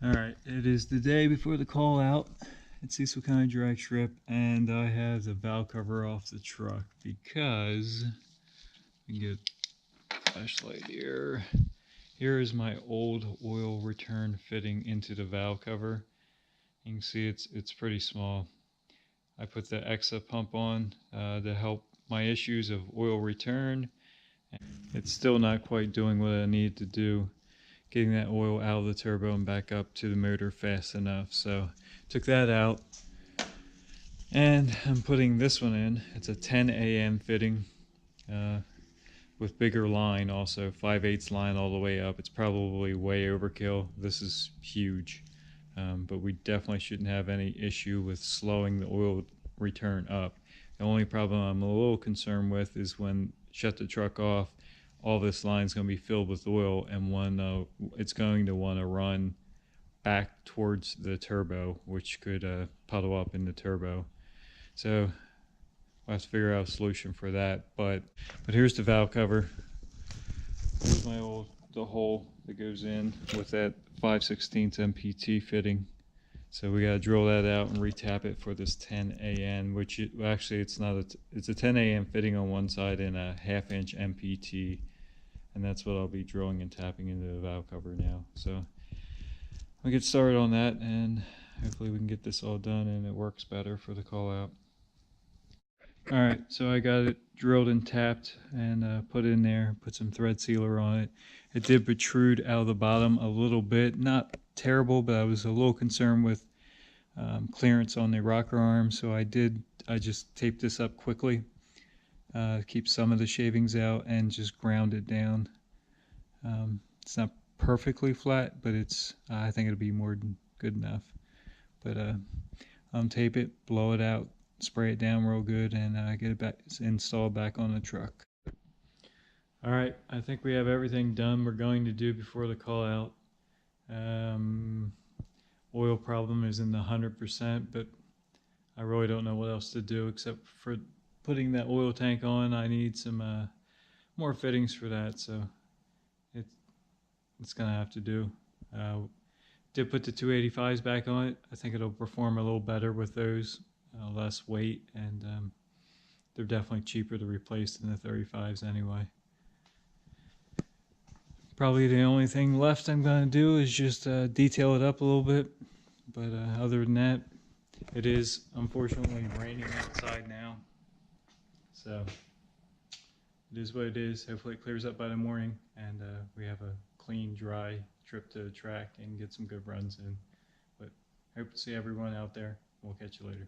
Alright, it is the day before the call out. It's Cecil County drag strip, and I have the valve cover off the truck because I can get a flashlight here. Here is my old oil return fitting into the valve cover. You can see it's pretty small. I put the EXA pump on to help my issues of oil return. It's still not quite doing what I need to do, getting that oil out of the turbo and back up to the motor fast enough. So took that out, and I'm putting this one in. It's a 10 AM fitting with bigger line, also 5/8 line all the way up. It's probably way overkill. This is huge, but we definitely shouldn't have any issue with slowing the oil return up. The only problem I'm a little concerned with is when shut the truck off, all this line is going to be filled with oil, and when it's going to want to run back towards the turbo, which could puddle up in the turbo. So we'll have to figure out a solution for that. But here's the valve cover. Here's the hole that goes in with that 5/16 MPT fitting. So we gotta drill that out and retap it for this 10 AN, which actually it's not it's a 10 AN fitting on one side and a 1/2 inch MPT, and that's what I'll be drilling and tapping into the valve cover now. So I'll get started on that, and hopefully we can get this all done and it works better for the call out. Alright, so I got it drilled and tapped and put in there, put some thread sealer on it. It did protrude out of the bottom a little bit, not terrible, but I was a little concerned with clearance on the rocker arm, so I just taped this up quickly, keep some of the shavings out, and just ground it down. It's not perfectly flat, but I think it'll be more than good enough. But untape it, blow it out, spray it down real good, and get it back installed back on the truck. Alright, I think we have everything done we're going to do before the call out. Oil problem is in the 100%, but I really don't know what else to do except for putting that oil tank on. I need some more fittings for that, so it's gonna have to do. Did put the 285s back on it. I think it'll perform a little better with those, less weight, and they're definitely cheaper to replace than the 35s anyway. Probably the only thing left I'm going to do is just detail it up a little bit, but other than that, it is unfortunately raining outside now, so it is what it is. Hopefully it clears up by the morning and we have a clean, dry trip to the track and get some good runs in. But hope to see everyone out there. We'll catch you later.